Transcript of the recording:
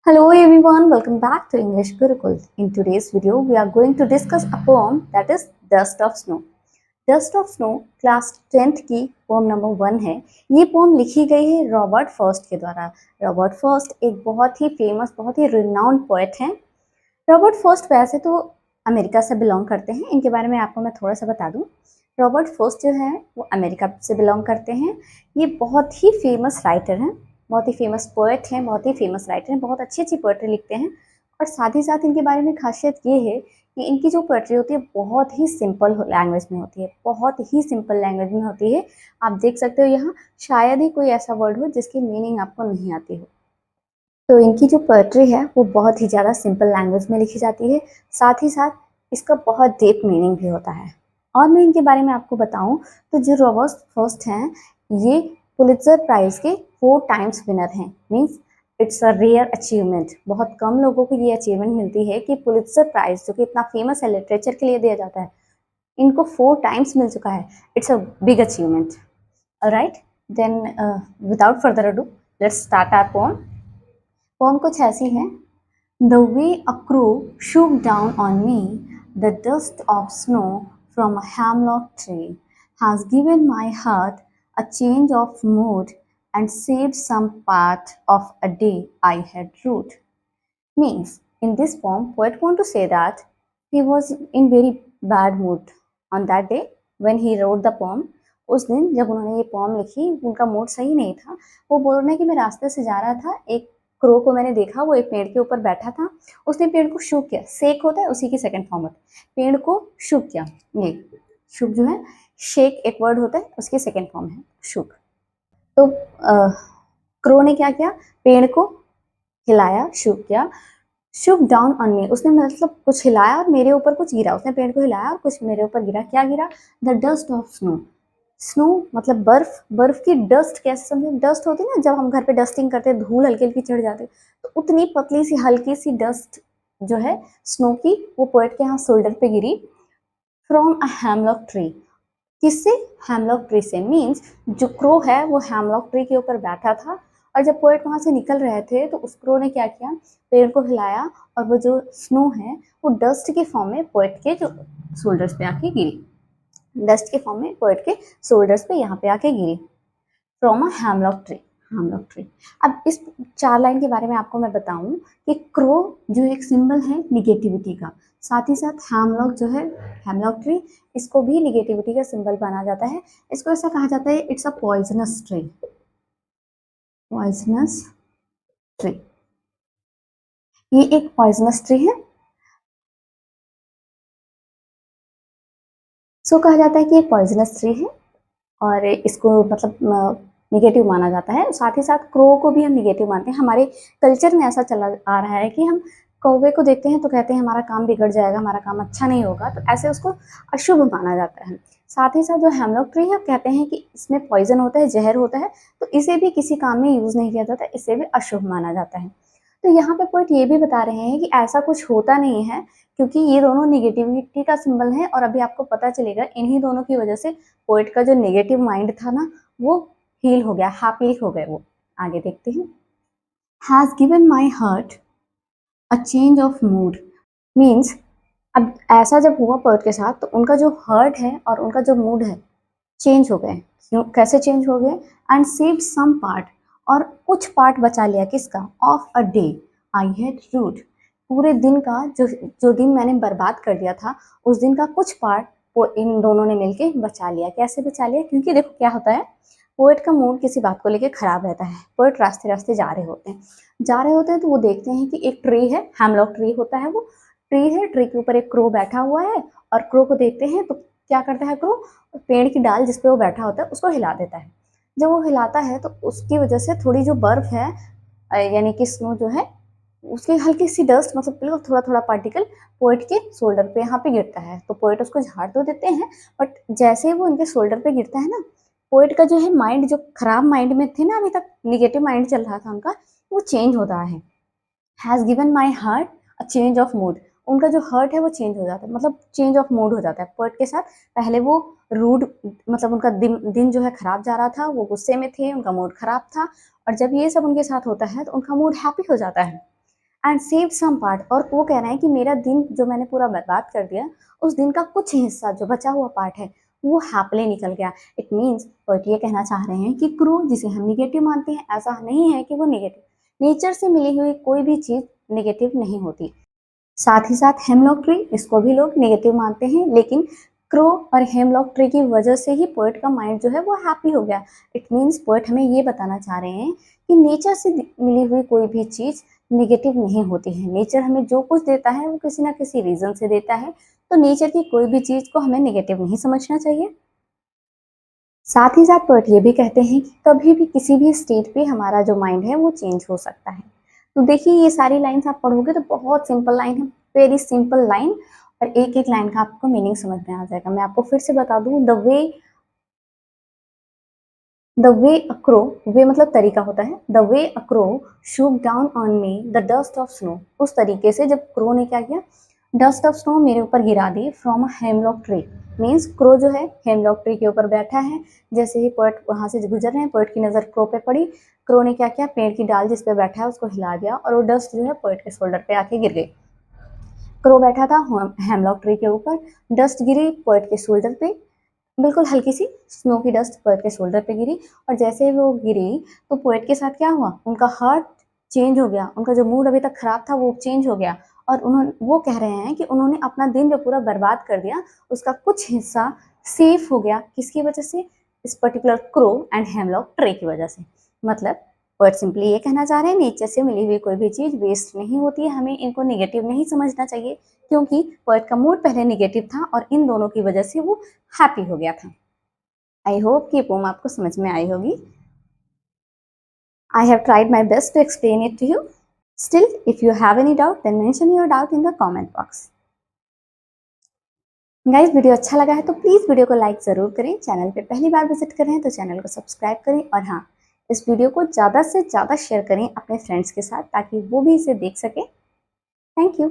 Hello everyone, welcome back to English Gurukul. In today's video, we are going to discuss a poem that is Dust of Snow. Dust of snow class 10th की pome number 1 है। ये pome लिखी गई है Robert first के द्वारा। Robert first एक बहुत ही फेमस, बहुत ही रिनाउंड पोएट हैं। रॉबर्ट फर्स्ट वैसे तो अमेरिका से बिलोंग करते हैं। इनके बारे में आपको मैं थोड़ा सा बता दूं। रॉबर्ट फर्स्ट जो है वो अमेरिका से बिलोंग करते हैं। ये बहुत ही फेमस राइटर हैं, बहुत ही फेमस पोएट हैं, बहुत ही फेमस राइटर हैं, बहुत अच्छी अच्छी पोएट्री लिखते हैं। और साथ ही साथ इनके बारे में खासियत ये है कि इनकी जो पोएट्री होती है बहुत ही सिंपल लैंग्वेज में होती है, बहुत ही सिंपल लैंग्वेज में होती है। आप देख सकते हो यहाँ शायद ही कोई ऐसा वर्ड हो जिसकी मीनिंग आपको नहीं आती हो। तो इनकी जो पोएट्री है वो बहुत ही ज़्यादा सिंपल लैंग्वेज में लिखी जाती है, साथ ही साथ इसका बहुत डीप मीनिंग भी होता है। और मैं इनके बारे में आपको बताऊं तो जो रॉबर्ट फर्स्ट हैं ये पुलित्जर प्राइज़ के 4 टाइम्स विनर हैं। Means it's a rare achievement. बहुत कम लोगों को ये अचीवमेंट मिलती है कि पुलित्जर प्राइज़ जो कि इतना फेमस है, लिटरेचर के लिए दिया जाता है, इनको 4 टाइम्स मिल चुका है। It's a big achievement. Alright, then without further ado let's start our poem. Poem कुछ ऐसी है। The way a crow shook down on me, the dust of snow from a hemlock tree has given my heart a change of mood and saved some part of a day I had rued. Means, in this poem, poet want to say that he was in very bad mood on that day when he wrote the poem. उस दिन जब उन्होंने ये pome लिखी उनका mood सही नहीं था। वो बोल रहे हैं कि मैं रास्ते से जा रहा था, एक क्रो को मैंने देखा, वो एक पेड़ के ऊपर बैठा था। उसने पेड़ को शूक किया। सेक होता है, उसी की सेकंड फॉर्म होता है। पेड़ को शूक किया। ये शूक जो है, शेक एक वर्ड होता है, उसकी सेकंड फॉर्म है शूक। तो क्रो ने क्या किया, पेड़ को हिलाया, शूक किया। शूक डाउन ऑन मी, उसने मतलब कुछ हिलाया और मेरे ऊपर कुछ गिरा। उसने पेड़ को हिलाया और कुछ मेरे ऊपर गिरा। क्या गिरा? The dust of snow. Snow मतलब बर्फ। बर्फ की डस्ट कैसे समझे? डस्ट होती है ना, जब हम घर पे डस्टिंग करते हैं, धूल हल्की हल्की चढ़ जाती है, तो उतनी पतली सी हल्की सी डस्ट जो है स्नो की, वो पोएट के यहाँ शोल्डर पे गिरी। From a hemlock tree. किससे? हेमलॉक ट्री से। मीन्स जो क्रो है वो हेमलॉक ट्री के ऊपर बैठा था और जब पोएट वहां से निकल रहे थे तो उस क्रो ने क्या किया, पेड़ को हिलाया और वो जो स्नो है वो डस्ट के फॉर्म में पोएट के जो शोल्डर्स पे आके गिरी। डस्ट के फॉर्म में पोएट के शोल्डर्स पे यहाँ पे आके गिरी। From a hemlock tree. Hemlock tree. अब इस 4 लाइन के बारे में आपको मैं बताऊं कि क्रो जो एक सिंबल है निगेटिविटी का, साथ ही साथ हेमलॉक जो है, हेमलॉक ट्री, इसको भी निगेटिविटी का सिंबल माना जाता है। इसको ऐसा कहा जाता है, it's a poisonous tree. Poisonous tree, ये एक पॉइजनस ट्री है। सो कहा जाता है कि एक पॉइजनस ट्री है और इसको मतलब निगेटिव माना जाता है। साथ ही साथ क्रो को भी हम निगेटिव मानते हैं। हमारे कल्चर में ऐसा चला आ रहा है कि हम कौवे को देखते हैं तो कहते हैं हमारा काम बिगड़ जाएगा, हमारा काम अच्छा नहीं होगा, तो ऐसे उसको अशुभ माना जाता है। साथ ही साथ जो हेमलॉक ट्री है, कहते हैं कि इसमें पॉइजन होता है, जहर होता है, तो इसे भी किसी काम में यूज नहीं किया जाता, इसे भी अशुभ माना जाता है। तो यहाँ पे पोइट ये भी बता रहे हैं कि ऐसा कुछ होता नहीं है, क्योंकि ये दोनों निगेटिविटी का सिंबल है और अभी आपको पता चलेगा इन्हीं दोनों की वजह से पोइट का जो नेगेटिव माइंड था ना, वो हील हो गया, हैप्पी हो गए वो। आगे देखते हैं। Has given my heart a change of mood. Means अब ऐसा जब हुआ पोइट के साथ तो उनका जो हार्ट है और उनका जो मूड है चेंज हो गए। क्यों, कैसे चेंज हो गए? एंड सेव सम पार्ट, और कुछ पार्ट बचा लिया। किसका? Of a day I had rued. पूरे दिन का जो जो दिन मैंने बर्बाद कर दिया था, उस दिन का कुछ पार्ट वो इन दोनों ने मिलके बचा लिया। कैसे बचा लिया? क्योंकि देखो क्या होता है, पोएट का मूड किसी बात को लेके खराब रहता है। पोएट रास्ते रास्ते जा रहे होते हैं तो वो देखते हैं कि एक ट्री है, हेमलॉक ट्री होता है वो। ट्री है, ट्री के ऊपर एक क्रो बैठा हुआ है और क्रो को देखते हैं तो क्या करता है क्रो, पेड़ की डाल जिस पे वो बैठा होता है उसको हिला देता है। जब वो हिलाता है तो उसकी वजह से थोड़ी जो बर्फ है, यानी कि स्नो जो है, उसकी हल्की सी डस्ट, मतलब बिल्कुल थोड़ा थोड़ा पार्टिकल पोएट के शोल्डर पे यहाँ पे गिरता है। तो पोएट उसको झाड़ तो देते हैं, बट जैसे ही वो उनके शोल्डर पे गिरता है ना, पोएट का जो है माइंड, जो खराब माइंड में थे ना, अभी तक निगेटिव माइंड चल रहा था उनका, वो चेंज होता है। Has given my heart a change of mood. उनका जो हर्ट है वो चेंज हो जाता है, मतलब चेंज ऑफ मूड हो जाता है पोएट के साथ। पहले वो रूड, मतलब उनका दिन जो है खराब जा रहा था, वो गुस्से में थे, उनका मूड खराब था, और जब ये सब उनके साथ होता है तो उनका मूड हैप्पी हो जाता है। एंड सेव सम पार्ट, और वो कह रहे हैं कि मेरा दिन जो मैंने पूरा बर्बाद कर दिया, उस दिन का कुछ हिस्सा जो बचा हुआ पार्ट है वो हैप्पीली निकल गया। इट मीन्स पोएट ये कहना चाह रहे हैं कि क्रो जिसे हम निगेटिव मानते हैं, ऐसा नहीं है कि वो निगेटिव, नेचर से मिली हुई कोई भी चीज नेगेटिव नहीं होती। साथ ही साथ हेमलॉक ट्री, इसको भी लोग नेगेटिव मानते हैं, लेकिन क्रो और हेमलॉक ट्री की वजह से ही पोएट का माइंड जो है वो हैप्पी हो गया। इट मीन्स पोएट हमें ये बताना चाह रहे हैं कि नेचर से मिली हुई कोई भी चीज नेगेटिव नहीं होती है। नेचर हमें जो कुछ देता है वो किसी ना किसी रीजन से देता है, तो नेचर की कोई भी चीज को हमें नेगेटिव नहीं समझना चाहिए। साथ ही साथ पोएट ये भी कहते हैं कि कभी भी किसी भी स्टेट पे हमारा जो माइंड है वो चेंज हो सकता है। तो देखिए ये सारी लाइंस आप पढ़ोगे तो बहुत सिंपल लाइन है, वेरी सिंपल लाइन, और एक एक लाइन का आपको मीनिंग समझ में आ जाएगा। मैं आपको फिर से बता दूं, द वे अ क्रो, वे मतलब तरीका होता है, the way a crow shook down on me the dust of snow, उस तरीके से जब क्रो ने क्या किया, डस्ट ऑफ स्नो मेरे ऊपर गिरा दी from a hemlock tree. Means crow जो है हेमलॉक ट्री के ऊपर बैठा है, जैसे ही पोएट वहां से गुजर रहे हैं, पोएट की नजर क्रो पे पड़ी, क्रो ने क्या किया, पेड़ की डाल जिस पे बैठा है उसको हिला दिया और वो डस्ट जो है पोएट के शोल्डर पे आके गिर गई। क्रो बैठा था हेमलॉक ट्री के ऊपर, डस्ट गिरी पोएट के शोल्डर पे, बिल्कुल हल्की सी स्नो की डस्ट पोएट के शोल्डर पे गिरी, और जैसे ही वो गिरी तो पोएट के साथ क्या हुआ, उनका हार्ट चेंज हो गया, उनका जो मूड अभी तक खराब था वो चेंज हो गया, और उन्होंने वो कह रहे हैं कि उन्होंने अपना दिन जो पूरा बर्बाद कर दिया उसका कुछ हिस्सा सेफ हो गया, किसकी वजह से, इस particular crow and hemlock tree की वजह से। मतलब पोएट सिंपली ये कहना चाह रहे हैं नेचर से मिली हुई कोई भी चीज वेस्ट नहीं होती है, हमें इनको नेगेटिव नहीं समझना चाहिए, क्योंकि पोएट का मूड पहले नेगेटिव था और इन दोनों की वजह से वो हैप्पी हो गया था। आई होप कि पोम आपको समझ में आई होगी। I have tried my best to explain it to you. Still if you have any doubt then mention your doubt in the comment box. Guys video अच्छा लगा है तो प्लीज वीडियो को लाइक जरूर करें, चैनल पे पहली बार विजिट कर रहे हैं तो चैनल को सब्सक्राइब करें, और हाँ, इस वीडियो को ज़्यादा से ज़्यादा शेयर करें अपने फ्रेंड्स के साथ ताकि वो भी इसे देख सके। Thank you.